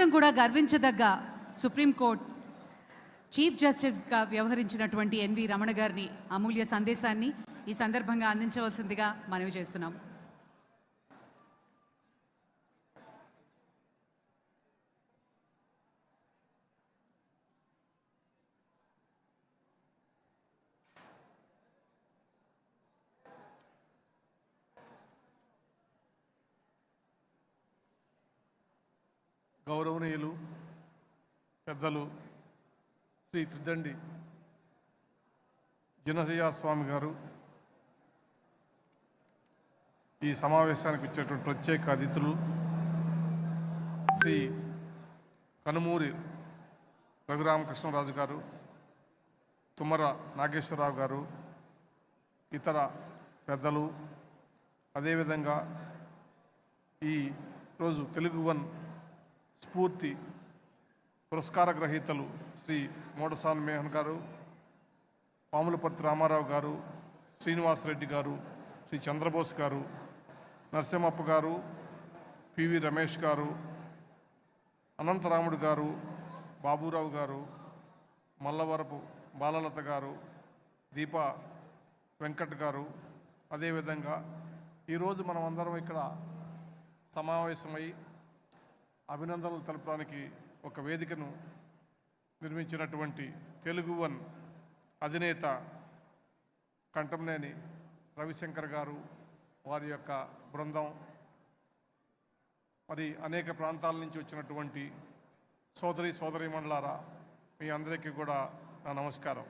మనందరం కూడా గర్వించదగ్గ సుప్రీంకోర్టు చీఫ్ జస్టిస్గా వ్యవహరించినటువంటి ఎన్వి రమణ గారిని అమూల్య సందేశాన్ని ఈ సందర్భంగా అందించవలసిందిగా మనవి చేస్తున్నాం. గౌరవనీయులు పెద్దలు శ్రీ త్రిదండి జినజయ్య స్వామి గారు, ఈ సమావేశానికి ఇచ్చేటువంటి ప్రత్యేక అతిథులు శ్రీ కనుమూరి రఘురామకృష్ణరాజు గారు, తుమ్మర నాగేశ్వరరావు గారు, ఇతర పెద్దలు, అదేవిధంగా ఈరోజు తెలుగు వన్ స్ఫూర్తి పురస్కార గ్రహీతలు శ్రీ మోడసాన్ మేహన్ గారు, పాములపర్తి రామారావు గారు, శ్రీనివాసరెడ్డి గారు, శ్రీ చంద్రబోస్ గారు, నరసింహప్ప గారు, పివి రమేష్ గారు, అనంతరాముడు గారు, బాబురావు గారు, మల్లవరపు బాలలత గారు, దీపా వెంకట్ గారు, అదేవిధంగా ఈరోజు మనం అందరం ఇక్కడ సమావేశమై అభినందనలు తెలపడానికి ఒక వేదికను నిర్మించినటువంటి తెలుగు వన్ అధినేత కంటంనేని రవిశంకర్ గారు, వారి యొక్క బృందం, మరి అనేక ప్రాంతాల నుంచి వచ్చినటువంటి సోదరీమణులారా, మీ అందరికీ కూడా నా నమస్కారం.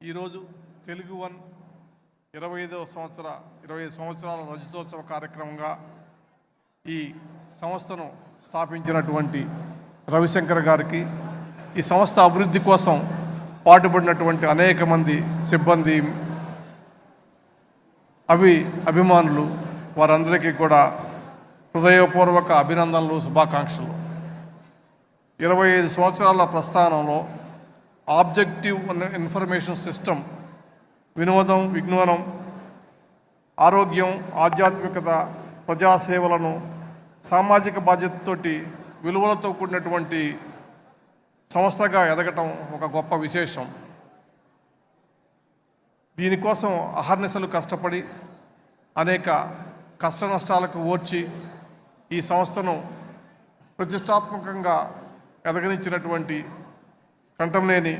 ఈరోజు తెలుగు వన్ 25 సంవత్సరాల రజతోత్సవ కార్యక్రమంగా ఈ సంస్థను స్థాపించినటువంటి రవిశంకర్ గారికి, ఈ సంస్థ అభివృద్ధి కోసం పాటుపడినటువంటి అనేక మంది సిబ్బంది, అభిమానులు, వారందరికీ కూడా హృదయపూర్వక అభినందనలు, శుభాకాంక్షలు. 25 సంవత్సరాల ప్రస్థానంలో ఆబ్జెక్టివ్ ఇన్ఫర్మేషన్ సిస్టమ్, వినోదం, విజ్ఞానం, ఆరోగ్యం, ఆధ్యాత్మికత, ప్రజాసేవలను సామాజిక బాధ్యతతోటి విలువలతో కూడినటువంటి సంస్థగా ఎదగటం ఒక గొప్ప విశేషం. దీనికోసం అహర్నిశలు కష్టపడి అనేక కష్ట నష్టాలకు ఓర్చి ఈ సంస్థను ప్రతిష్టాత్మకంగా ఎదగనిచ్చినటువంటి కంటంనేని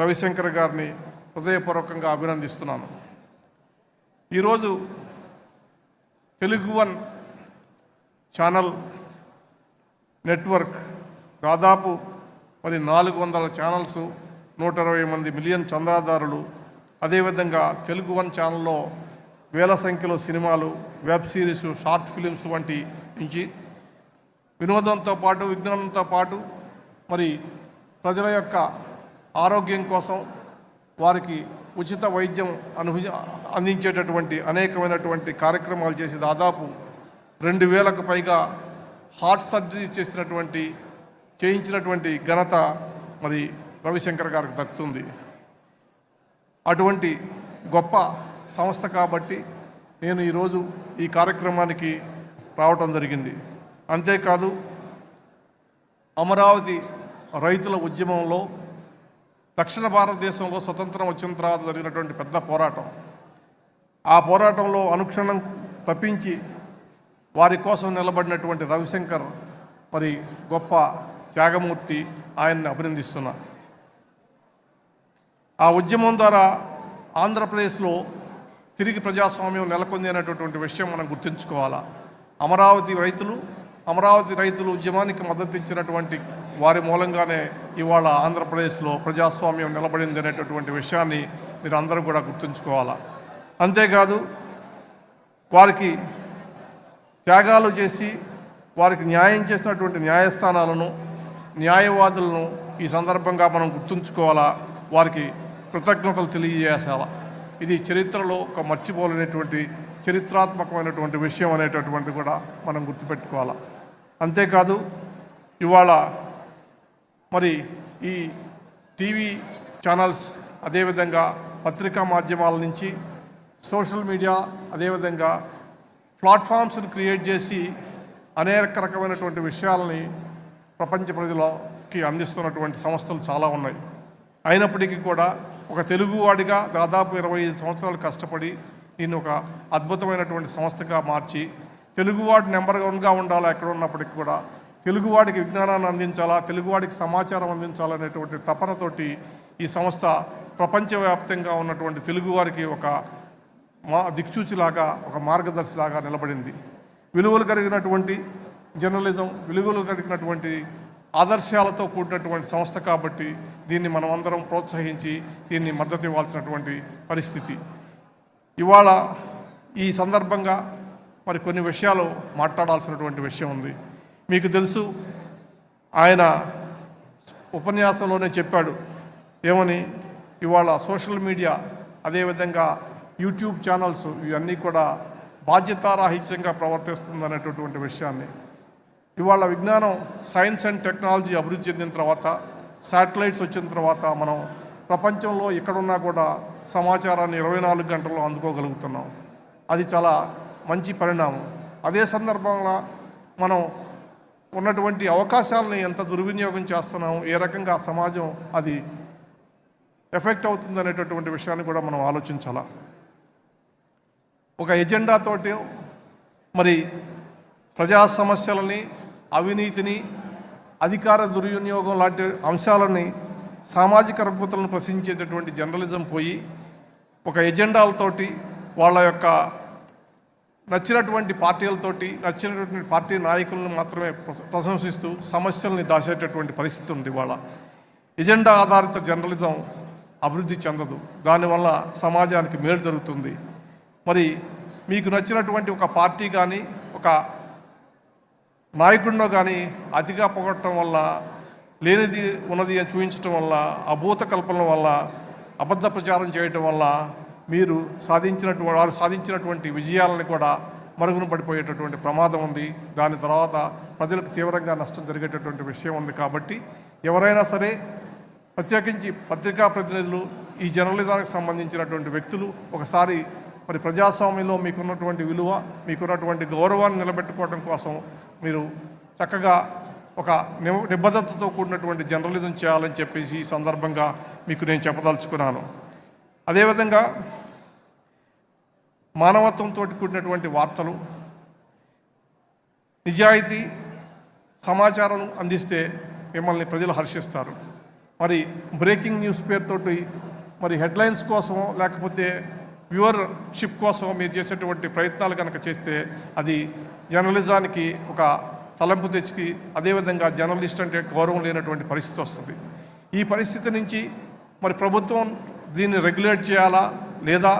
రవిశంకర్ గారిని హృదయపూర్వకంగా అభినందిస్తున్నాను. ఈరోజు తెలుగు వన్ ఛానల్ నెట్వర్క్ దాదాపు 400 ఛానల్స్, 120 మిలియన్ చందాదారులు, అదేవిధంగా తెలుగు వన్ ఛానల్లో వేల సంఖ్యలో సినిమాలు, వెబ్ సిరీస్, షార్ట్ ఫిలిమ్స్ వంటి నుంచి వినోదంతో పాటు, విజ్ఞానంతో పాటు మరి ప్రజల యొక్క ఆరోగ్యం కోసం వారికి ఉచిత వైద్యం అందించేటటువంటి అనేకమైనటువంటి కార్యక్రమాలు చేసి దాదాపు 2000కు పైగా హార్ట్ సర్జరీ చేయించినటువంటి ఘనత మరి రవిశంకర్ గారికి దక్కుతుంది. అటువంటి గొప్ప సంస్థ కాబట్టి నేను ఈరోజు ఈ కార్యక్రమానికి రావటం జరిగింది. అంతేకాదు, అమరావతి రైతుల ఉద్యమంలో దక్షిణ భారతదేశంలో స్వతంత్రం వచ్చిన తర్వాత జరిగినటువంటి పెద్ద పోరాటం, ఆ పోరాటంలో అనుక్షణం తప్పించి వారి కోసం నిలబడినటువంటి రవిశంకర్ మరి గొప్ప త్యాగమూర్తి, ఆయన్ని అభినందిస్తున్నా. ఆ ఉద్యమం ద్వారా ఆంధ్రప్రదేశ్లో తిరిగి ప్రజాస్వామ్యం నెలకొంది అనేటటువంటి విషయం మనం గుర్తుంచుకోవాలా. అమరావతి రైతులు ఉద్యమానికి మద్దతు ఇచ్చినటువంటి వారి మూలంగానే ఇవాళ ఆంధ్రప్రదేశ్లో ప్రజాస్వామ్యం నిలబడింది అనేటటువంటి విషయాన్ని మీరు అందరూ కూడా గుర్తుంచుకోవాలా. అంతేకాదు, వారికి త్యాగాలు చేసి వారికి న్యాయం చేసినటువంటి న్యాయస్థానాలను, న్యాయవాదులను ఈ సందర్భంగా మనం గుర్తుంచుకోవాలా, వారికి కృతజ్ఞతలు తెలియజేసాలా. ఇది చరిత్రలో ఒక మర్చిపోలేనటువంటి చరిత్రాత్మకమైనటువంటి విషయం అనేటటువంటి కూడా మనం గుర్తుపెట్టుకోవాలా. అంతేకాదు, ఇవాళ మరి ఈ టీవీ ఛానల్స్, అదేవిధంగా పత్రికా మాధ్యమాల నుంచి సోషల్ మీడియా, అదేవిధంగా ప్లాట్ఫామ్స్ని క్రియేట్ చేసి అనేక రకమైనటువంటి విషయాలని ప్రపంచ ప్రజలకి అందిస్తున్నటువంటి సంస్థలు చాలా ఉన్నాయి. అయినప్పటికీ కూడా ఒక తెలుగువాడిగా దాదాపు 25 సంవత్సరాలు కష్టపడి దీన్ని ఒక అద్భుతమైనటువంటి సంస్థగా మార్చి తెలుగువాడు నెంబర్ 1గా ఉండాలా ఎక్కడ ఉన్నప్పటికీ కూడా తెలుగువాడికి విజ్ఞానాన్ని అందించాలా, తెలుగువాడికి సమాచారం అందించాలనేటువంటి తపనతోటి ఈ సంస్థ ప్రపంచవ్యాప్తంగా ఉన్నటువంటి తెలుగువారికి ఒక దిక్సూచిలాగా, ఒక మార్గదర్శిలాగా నిలబడింది. విలువలు కలిగినటువంటి జర్నలిజం, విలువలు కలిగినటువంటి ఆదర్శాలతో కూడినటువంటి సంస్థ కాబట్టి దీన్ని మనం అందరం ప్రోత్సహించి దీన్ని మద్దతు ఇవ్వాల్సినటువంటి పరిస్థితి. ఇవాళ ఈ సందర్భంగా మరి కొన్ని విషయాలు మాట్లాడాల్సినటువంటి విషయం ఉంది. మీకు తెలుసు, ఆయన ఉపన్యాసంలోనే చెప్పాడు ఏమని, ఇవాళ సోషల్ మీడియా అదేవిధంగా యూట్యూబ్ ఛానల్స్ ఇవన్నీ కూడా బాధ్యతారాహిత్యంగా ప్రవర్తిస్తుందనేటటువంటి విషయాన్ని. ఇవాళ విజ్ఞానం, సైన్స్ అండ్ టెక్నాలజీ అభివృద్ధి చెందిన తర్వాత, శాటిలైట్స్ వచ్చిన తర్వాత మనం ప్రపంచంలో ఎక్కడున్నా కూడా సమాచారాన్ని 24 గంటల్లో అందుకోగలుగుతున్నాం. అది చాలా మంచి పరిణామం. అదే సందర్భంలో మనం ఉన్నటువంటి అవకాశాలని ఎంత దుర్వినియోగం చేస్తున్నాం, ఏ రకంగా సమాజం అది ఎఫెక్ట్ అవుతుంది అనేటటువంటి విషయాన్ని కూడా మనం ఆలోచించాలా. ఒక ఎజెండాతోటి మరి ప్రజా సమస్యలని, అవినీతిని, అధికార దుర్వినియోగం లాంటి అంశాలని, సామాజిక రుగ్మతలను ప్రశ్నించేటటువంటి జర్నలిజం పోయి ఒక ఎజెండాలతోటి వాళ్ళ యొక్క నచ్చినటువంటి పార్టీలతోటి, నచ్చినటువంటి పార్టీ నాయకులను మాత్రమే ప్రశంసిస్తూ సమస్యల్ని దాచేటటువంటి పరిస్థితి ఉంది. వాళ్ళ ఎజెండా ఆధారిత జర్నలిజం అభివృద్ధి చెందదు. దానివల్ల సమాజానికి మేలు జరుగుతుంది. మరి మీకు నచ్చినటువంటి ఒక పార్టీ కానీ, ఒక నాయకుడినో కానీ అతిగా పొగట్టడం వల్ల, లేనిది ఉన్నది అని చూపించడం వల్ల, అభూత కల్పనల వల్ల, అబద్ధ ప్రచారం చేయటం వల్ల మీరు వారు సాధించినటువంటి విజయాలను కూడా మరుగున పడిపోయేటటువంటి ప్రమాదం ఉంది. దాని తర్వాత ప్రజలకు తీవ్రంగా నష్టం జరిగేటటువంటి విషయం ఉంది. కాబట్టి ఎవరైనా సరే, ప్రత్యేకించి పత్రికా ప్రతినిధులు, ఈ జర్నలిజానికి సంబంధించినటువంటి వ్యక్తులు ఒకసారి మరి ప్రజాస్వామ్యంలో మీకున్నటువంటి విలువ, మీకున్నటువంటి గౌరవాన్ని నిలబెట్టుకోవడం కోసం మీరు చక్కగా ఒక నిబద్ధతతో కూడినటువంటి జర్నలిజం చేయాలని చెప్పేసి ఈ సందర్భంగా మీకు నేను చెప్పదలుచుకున్నాను. అదేవిధంగా మానవత్వంతో కూడినటువంటి వార్తలు, నిజాయితీ సమాచారం అందిస్తే మిమ్మల్ని ప్రజలు హర్షిస్తారు. మరి బ్రేకింగ్ న్యూస్ పేరుతోటి మరి హెడ్లైన్స్ కోసమో లేకపోతే వ్యూవర్షిప్ కోసం మీరు చేసేటువంటి ప్రయత్నాలు కనుక చేస్తే అది జర్నలిజానికి ఒక తలంపు తెచ్చి, అదేవిధంగా జర్నలిస్ట్ అంటే గౌరవం లేనటువంటి పరిస్థితి వస్తుంది. ఈ పరిస్థితి నుంచి మరి ప్రభుత్వం దీన్ని రెగ్యులేట్ చేయాలా, లేదా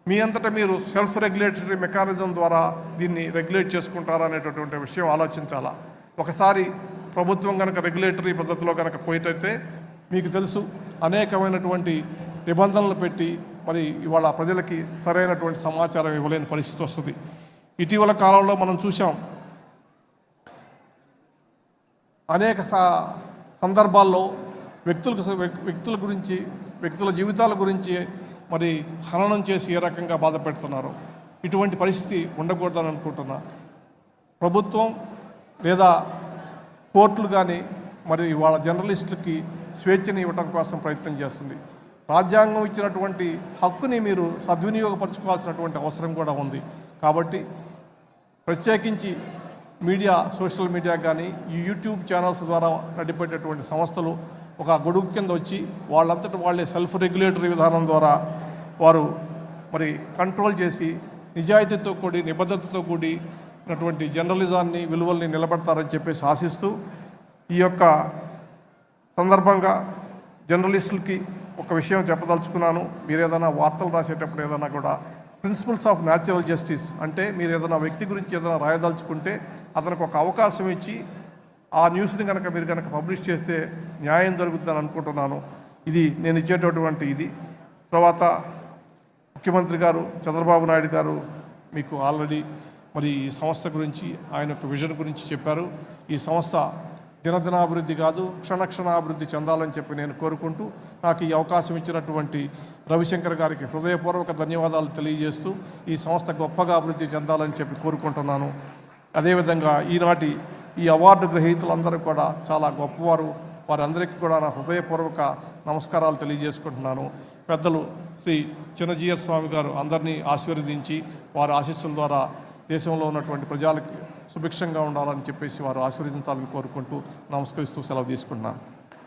మీ అంతటా మీరు సెల్ఫ్ రెగ్యులేటరీ మెకానిజం ద్వారా దీన్ని రెగ్యులేట్ చేసుకుంటారా అనేటటువంటి విషయం ఆలోచించాలా. ఒకసారి ప్రభుత్వం కనుక రెగ్యులేటరీ పద్ధతిలో కనుక పోయేటైతే మీకు తెలుసు, అనేకమైనటువంటి నిబంధనలు పెట్టి మరి ఇవాళ ప్రజలకి సరైనటువంటి సమాచారం ఇవ్వలేని పరిస్థితి వస్తుంది. ఇటీవల కాలంలో మనం చూసాం, అనేక సందర్భాల్లో వ్యక్తుల గురించి, వ్యక్తుల జీవితాల గురించి మరి హననం చేసి ఏ రకంగా బాధ పెడుతున్నారు. ఇటువంటి పరిస్థితి ఉండకూడదని అనుకుంటున్నా. ప్రభుత్వం లేదా కోర్టులు కానీ మరి వాళ్ళ జర్నలిస్టులకి స్వేచ్ఛని ఇవ్వటం కోసం ప్రయత్నం చేస్తుంది. రాజ్యాంగం ఇచ్చినటువంటి హక్కుని మీరు సద్వినియోగపరచుకోవాల్సినటువంటి అవసరం కూడా ఉంది. కాబట్టి ప్రత్యేకించి మీడియా, సోషల్ మీడియా కానీ ఈ యూట్యూబ్ ఛానల్స్ ద్వారా నడిపేటటువంటి సంస్థలు ఒక గొడుగు కింద వచ్చి వాళ్ళంతటి వాళ్ళే సెల్ఫ్ రెగ్యులేటరీ విధానం ద్వారా వారు మరి కంట్రోల్ చేసి నిజాయితీతో కూడి, నిబద్ధతతో కూడినటువంటి జర్నలిజాన్ని, విలువల్ని నిలబెడతారని చెప్పేసి ఆశిస్తూ ఈ యొక్క సందర్భంగా జర్నలిస్టులకి ఒక విషయం చెప్పదలుచుకున్నాను. మీరు ఏదైనా వార్తలు రాసేటప్పుడు ఏదైనా కూడా ప్రిన్సిపల్స్ ఆఫ్ న్యాచురల్ జస్టిస్ అంటే, మీరు ఏదైనా వ్యక్తి గురించి ఏదైనా రాయదలుచుకుంటే అతనికి ఒక అవకాశం ఇచ్చి ఆ న్యూస్ని కనుక మీరు కనుక పబ్లిష్ చేస్తే న్యాయం జరుగుతుందని అనుకుంటున్నాను. ఇది నేను ఇచ్చేటటువంటి ఇది. తర్వాత ముఖ్యమంత్రి గారు చంద్రబాబు నాయుడు గారు మీకు ఆల్రెడీ మరి ఈ సంస్థ గురించి, ఆయన యొక్క విజన్ గురించి చెప్పారు. ఈ సంస్థ దినదినాభివృద్ధి కాదు, క్షణక్షణాభివృద్ధి చెందాలని చెప్పి నేను కోరుకుంటూ, నాకు ఈ అవకాశం ఇచ్చినటువంటి రవిశంకర్ గారికి హృదయపూర్వక ధన్యవాదాలు తెలియజేస్తూ ఈ సంస్థ గొప్పగా అభివృద్ధి చెందాలని చెప్పి కోరుకుంటున్నాను. అదేవిధంగా ఈనాటి ఈ అవార్డు గ్రహీతలందరూ కూడా చాలా గొప్పవారు. వారందరికీ కూడా నా హృదయపూర్వక నమస్కారాలు తెలియజేసుకుంటున్నాను. పెద్దలు శ్రీ చిన్నజీయర్ స్వామి గారు అందరినీ ఆశీర్వదించి వారి ఆశీస్సుల ద్వారా దేశంలో ఉన్నటువంటి ప్రజలకి సుభిక్షంగా ఉండాలని చెప్పేసి వారు ఆశీర్వదించాలని కోరుకుంటూ నమస్కరిస్తూ సెలవు తీసుకుంటున్నాను.